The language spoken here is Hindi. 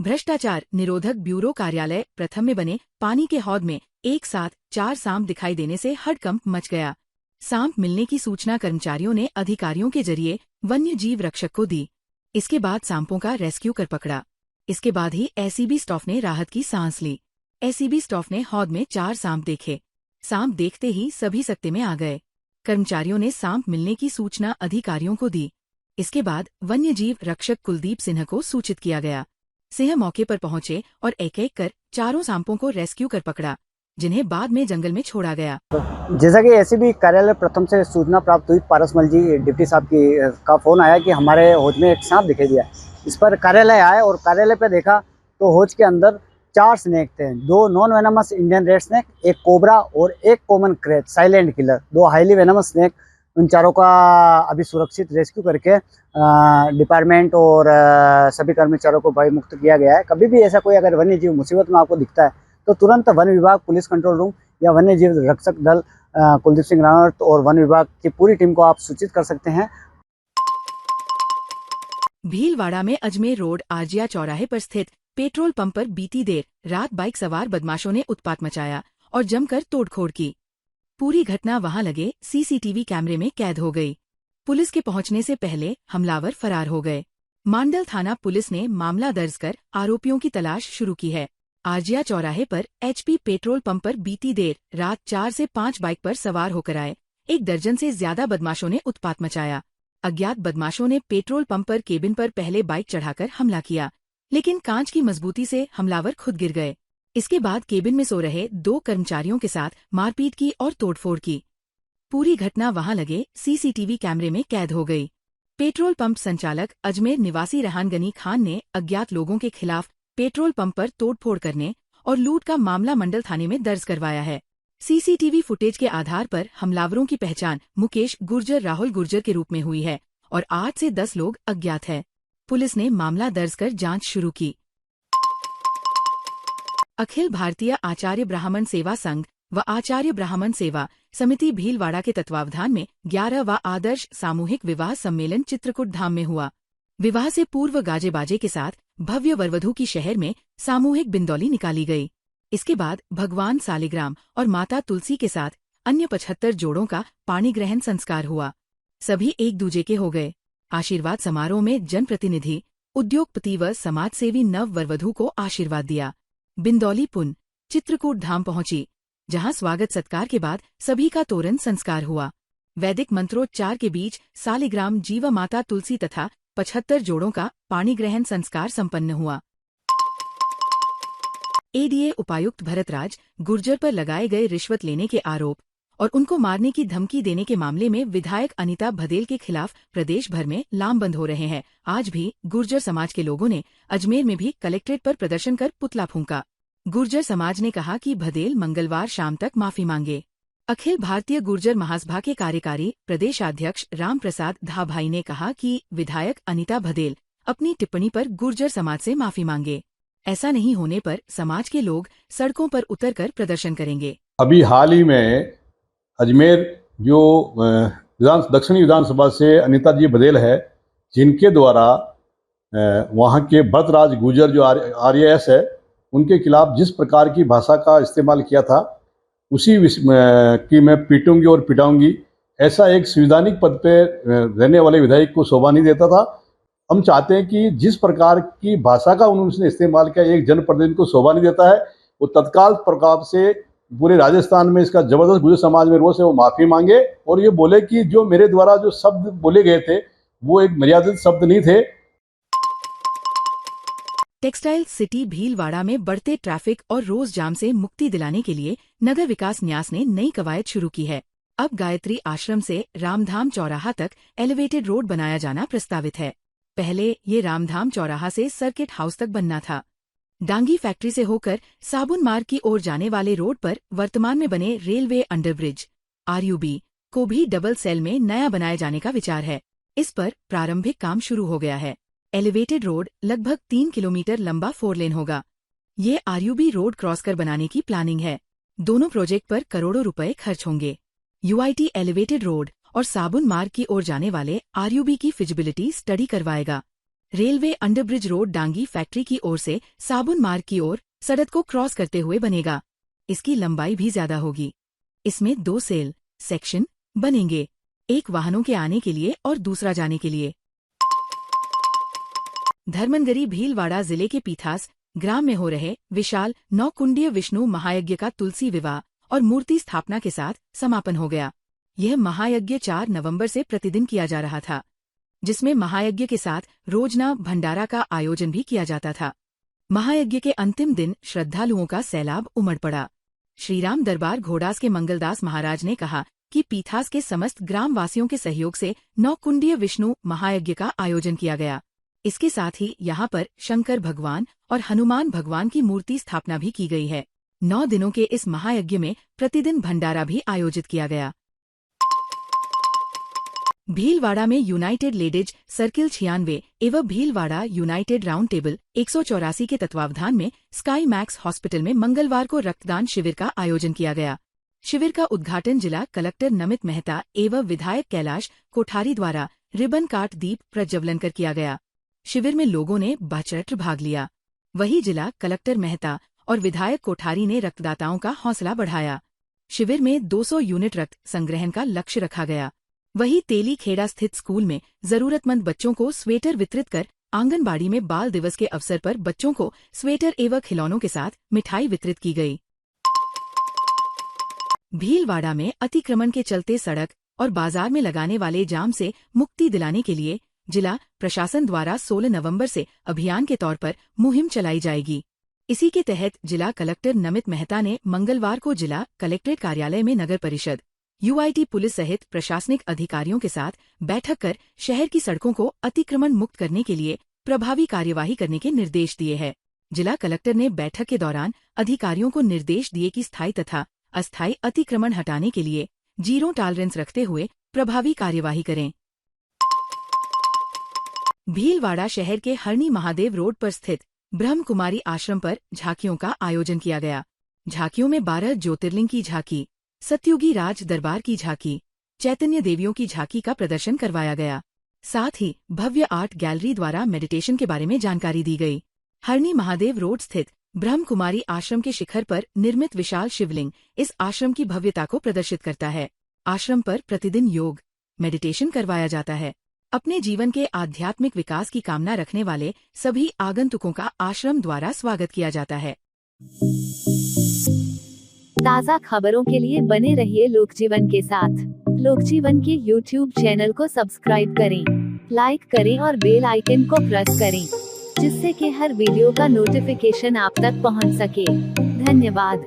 भ्रष्टाचार निरोधक ब्यूरो कार्यालय प्रथम में बने पानी के हौद में एक साथ 4 सांप दिखाई देने से हड़कंप मच गया। सांप मिलने की सूचना कर्मचारियों ने अधिकारियों के जरिए वन्य जीव रक्षक को दी। इसके बाद सांपों का रेस्क्यू कर पकड़ा। इसके बाद ही एसीबी स्टाफ ने राहत की सांस ली। एसीबी स्टाफ ने हौद में 4 सांप देखे। सांप देखते ही सभी सकते में आ गए। कर्मचारियों ने सांप मिलने की सूचना अधिकारियों को दी। इसके बाद वन्य जीव रक्षक कुलदीप सिन्हा को सूचित किया गया। सिंह मौके पर पहुंचे और एक एक कर 4 सांपों को रेस्क्यू कर पकड़ा, जिन्हें बाद में जंगल में छोड़ा गया। जैसा कि एसीबी कार्यालय प्रथम से सूचना प्राप्त हुई, पारसमल जी डिप्टी साहब का फोन आया कि हमारे हौज में एक सांप दिखाई दिया। इस पर कार्यालय आए और कार्यालय पे देखा तो हौज के अंदर 4 स्नेक थे। 2 non venomous Indian red snake, एक कोबरा और एक common creche silent killer, 2 highly venomous snake. उन चारों का अभी सुरक्षित रेस्क्यू करके डिपार्टमेंट और सभी कर्मचारियों को भय मुक्त किया गया है। कभी भी ऐसा कोई अगर वन्य जीव मुसीबत में आपको दिखता है तो तुरंत वन विभाग, पुलिस कंट्रोल रूम या वन्य जीव रक्षक दल कुलदीप सिंह राणा और वन विभाग की पूरी टीम को आप सूचित कर सकते हैं। भीलवाड़ा में अजमेर रोड आजिया चौराहे पर स्थित पेट्रोल पंप पर बीती देर रात बाइक सवार बदमाशों ने उत्पात मचाया और जमकर तोड़फोड़ की। पूरी घटना वहां लगे सीसीटीवी कैमरे में कैद हो गई। पुलिस के पहुंचने से पहले हमलावर फरार हो गए। मांडल थाना पुलिस ने मामला दर्ज कर आरोपियों की तलाश शुरू की है। आजिया चौराहे पर एचपी पेट्रोल पंप पर बीती देर रात 4 से 5 बाइक पर सवार होकर आए 1 दर्जन से ज्यादा बदमाशों ने उत्पात मचाया। अज्ञात बदमाशों ने पेट्रोल पंप पर केबिन पर पहले बाइक चढ़ाकर हमला किया, लेकिन कांच की मजबूती से हमलावर खुद गिर गए। इसके बाद केबिन में सो रहे 2 कर्मचारियों के साथ मारपीट की और तोड़फोड़ की। पूरी घटना वहां लगे सीसीटीवी कैमरे में कैद हो गई। पेट्रोल पंप संचालक अजमेर निवासी रेहान गनी खान ने अज्ञात लोगों के खिलाफ पेट्रोल पंप पर तोड़फोड़ करने और लूट का मामला मंडल थाने में दर्ज करवाया है। सीसीटीवी फुटेज के आधार पर हमलावरों की पहचान मुकेश गुर्जर, राहुल गुर्जर के रूप में हुई है और 8 से 10 लोग अज्ञात है। पुलिस ने मामला दर्ज कर जांच शुरू की। अखिल भारतीय आचार्य ब्राह्मण सेवा संघ व आचार्य ब्राह्मण सेवा समिति भीलवाड़ा के तत्वावधान में 11वां आदर्श सामूहिक विवाह सम्मेलन चित्रकूट धाम में हुआ। विवाह से पूर्व गाजे बाजे के साथ भव्य वरवधू की शहर में सामूहिक बिंदौली निकाली गई। इसके बाद भगवान सालिग्राम और माता तुलसी के साथ अन्य 75 जोड़ों का पाणी ग्रहण संस्कार हुआ। सभी एक दूजे के हो गए। आशीर्वाद समारोह में जनप्रतिनिधि, उद्योगपति व समाजसेवी नव वरवधू को आशीर्वाद दिया। बिंदौली पुन चित्रकूट धाम पहुंची, जहां स्वागत सत्कार के बाद सभी का तोरण संस्कार हुआ। वैदिक मंत्रोच्चार के बीच सालिग्राम जीवा माता तुलसी तथा 75 जोड़ों का पाणी ग्रहण संस्कार संपन्न हुआ। एडीए उपायुक्त भरतराज गुर्जर पर लगाए गए रिश्वत लेने के आरोप और उनको मारने की धमकी देने के मामले में विधायक अनीता भदेल के खिलाफ प्रदेश भर में लामबंद हो रहे हैं। आज भी गुर्जर समाज के लोगों ने अजमेर में भी कलेक्ट्रेट पर प्रदर्शन कर पुतला फूंका। गुर्जर समाज ने कहा कि भदेल मंगलवार शाम तक माफी मांगे। अखिल भारतीय गुर्जर महासभा के कार्यकारी प्रदेशाध्यक्ष राम प्रसाद धाभाई ने कहा कि विधायक अनीता भदेल अपनी टिप्पणी पर गुर्जर समाज से माफी मांगे। ऐसा नहीं होने पर समाज के लोग सड़कों पर उतरकर प्रदर्शन करेंगे। अभी हाल ही में अजमेर जो दक्षिणी विधानसभा से अनीता जी भदेल है, जिनके द्वारा वहाँ के भरतराज गुर्जर जो आरएएस है, उनके खिलाफ जिस प्रकार की भाषा का इस्तेमाल किया था, उसी की मैं पीटूंगी और पिटाऊंगी, ऐसा एक संवैधानिक पद पे रहने वाले विधायक को शोभा नहीं देता था। हम चाहते हैं कि जिस प्रकार की भाषा का उन्होंने इस्तेमाल किया, एक जनप्रतिनिधि को शोभा नहीं देता है। वो तत्काल प्रभाव से पूरे राजस्थान में इसका जबरदस्त गुर्जर समाज में रोष है, वो माफ़ी मांगे और ये बोले कि जो मेरे द्वारा जो शब्द बोले गए थे वो एक मर्यादित शब्द नहीं थे। टेक्सटाइल सिटी भीलवाड़ा में बढ़ते ट्रैफिक और रोज जाम से मुक्ति दिलाने के लिए नगर विकास न्यास ने नई कवायद शुरू की है। अब गायत्री आश्रम से रामधाम चौराहा तक एलिवेटेड रोड बनाया जाना प्रस्तावित है। पहले ये रामधाम चौराहा से सर्किट हाउस तक बनना था। डांगी फैक्ट्री से होकर साबुन मार्ग की ओर जाने वाले रोड पर वर्तमान में बने रेलवे अंडरब्रिज आरयूबी को भी डबल सेल में नया बनाए जाने का विचार है। इस पर प्रारंभिक काम शुरू हो गया है। एलिवेटेड रोड लगभग 3 किलोमीटर लंबा 4 लेन होगा। ये आरयूबी रोड क्रॉस कर बनाने की प्लानिंग है। दोनों प्रोजेक्ट पर करोड़ों रुपए खर्च होंगे। यूआईटी एलिवेटेड रोड और साबुन मार्ग की ओर जाने वाले आरयूबी की फिजिबिलिटी स्टडी करवाएगा। Railway underbridge road Dangi factory की ओर से साबुन मार्ग की ओर सड़क को क्रॉस करते हुए बनेगा। इसकी लंबाई भी ज्यादा होगी। इसमें 2 सेक्शन बनेंगे, एक वाहनों के आने के लिए और दूसरा जाने के लिए। धर्मनगरी भीलवाड़ा जिले के पीथास ग्राम में हो रहे विशाल 9 कुंडीय विष्णु महायज्ञ का तुलसी विवाह और मूर्ति स्थापना के साथ समापन हो गया। यह महायज्ञ 4 नवंबर से प्रतिदिन किया जा रहा था, जिसमें महायज्ञ के साथ रोजना भंडारा का आयोजन भी किया जाता था। महायज्ञ के अंतिम दिन श्रद्धालुओं का सैलाब उमड़ पड़ा। श्रीराम दरबार घोड़ास के मंगलदास महाराज ने कहा कि पीथास के समस्त ग्रामवासियों के सहयोग से 9 कुंडीय विष्णु महायज्ञ का आयोजन किया गया। इसके साथ ही यहाँ पर शंकर भगवान और हनुमान भगवान की मूर्ति स्थापना भी की गई है। 9 दिनों के इस महायज्ञ में प्रतिदिन भंडारा भी आयोजित किया गया। भीलवाड़ा में यूनाइटेड लेडीज सर्किल 96 एवं भीलवाड़ा यूनाइटेड राउंड टेबल 184 के तत्वावधान में स्काई मैक्स हॉस्पिटल में मंगलवार को रक्तदान शिविर का आयोजन किया गया। शिविर का उद्घाटन जिला कलेक्टर नमित मेहता एवं विधायक कैलाश कोठारी द्वारा रिबन काट दीप प्रज्वलन कर किया गया। शिविर में लोगों ने बढ़-चढ़ भाग लिया। वहीं जिला कलेक्टर मेहता और विधायक कोठारी ने रक्तदाताओं का हौसला बढ़ाया। शिविर में 200 यूनिट रक्त संग्रहण का लक्ष्य रखा गया। वहीं तेली खेड़ा स्थित स्कूल में जरूरतमंद बच्चों को स्वेटर वितरित कर आंगनबाड़ी में बाल दिवस के अवसर पर बच्चों को स्वेटर एवं खिलौनों के साथ मिठाई वितरित की गई। भीलवाड़ा में अतिक्रमण के चलते सड़क और बाजार में लगाने वाले जाम से मुक्ति दिलाने के लिए जिला प्रशासन द्वारा 16 नवंबर से अभियान के तौर पर मुहिम चलाई जाएगी। इसी के तहत जिला कलेक्टर नमित मेहता ने मंगलवार को जिला कलेक्ट्रेट कार्यालय में नगर परिषद, यूआईटी पुलिस सहित प्रशासनिक अधिकारियों के साथ बैठक कर शहर की सड़कों को अतिक्रमण मुक्त करने के लिए प्रभावी कार्यवाही करने के निर्देश दिए हैं। जिला कलेक्टर ने बैठक के दौरान अधिकारियों को निर्देश दिए कि स्थायी तथा अस्थायी अतिक्रमण हटाने के लिए जीरो टॉलरेंस रखते हुए प्रभावी कार्यवाही करें। भीलवाड़ा शहर के हरणी महादेव रोड पर स्थित ब्रह्म कुमारी आश्रम पर झांकियों का आयोजन किया गया। झांकियों में 12 ज्योतिर्लिंग की झांकी, सतयुगी राज दरबार की झांकी, चैतन्य देवियों की झांकी का प्रदर्शन करवाया गया। साथ ही भव्य आर्ट गैलरी द्वारा मेडिटेशन के बारे में जानकारी दी गई। हरणी महादेव रोड स्थित ब्रह्म कुमारी आश्रम के शिखर पर निर्मित विशाल शिवलिंग इस आश्रम की भव्यता को प्रदर्शित करता है। आश्रम पर प्रतिदिन योग, मेडिटेशन करवाया जाता है। अपने जीवन के आध्यात्मिक विकास की कामना रखने वाले सभी आगंतुकों का आश्रम द्वारा स्वागत किया जाता है। ताज़ा खबरों के लिए बने रहिए लोकजीवन के साथ। लोकजीवन के YouTube चैनल को सब्सक्राइब करें, लाइक करें और बेल आइकन को प्रेस करें, जिससे कि हर वीडियो का नोटिफिकेशन आप तक पहुंच सके। धन्यवाद।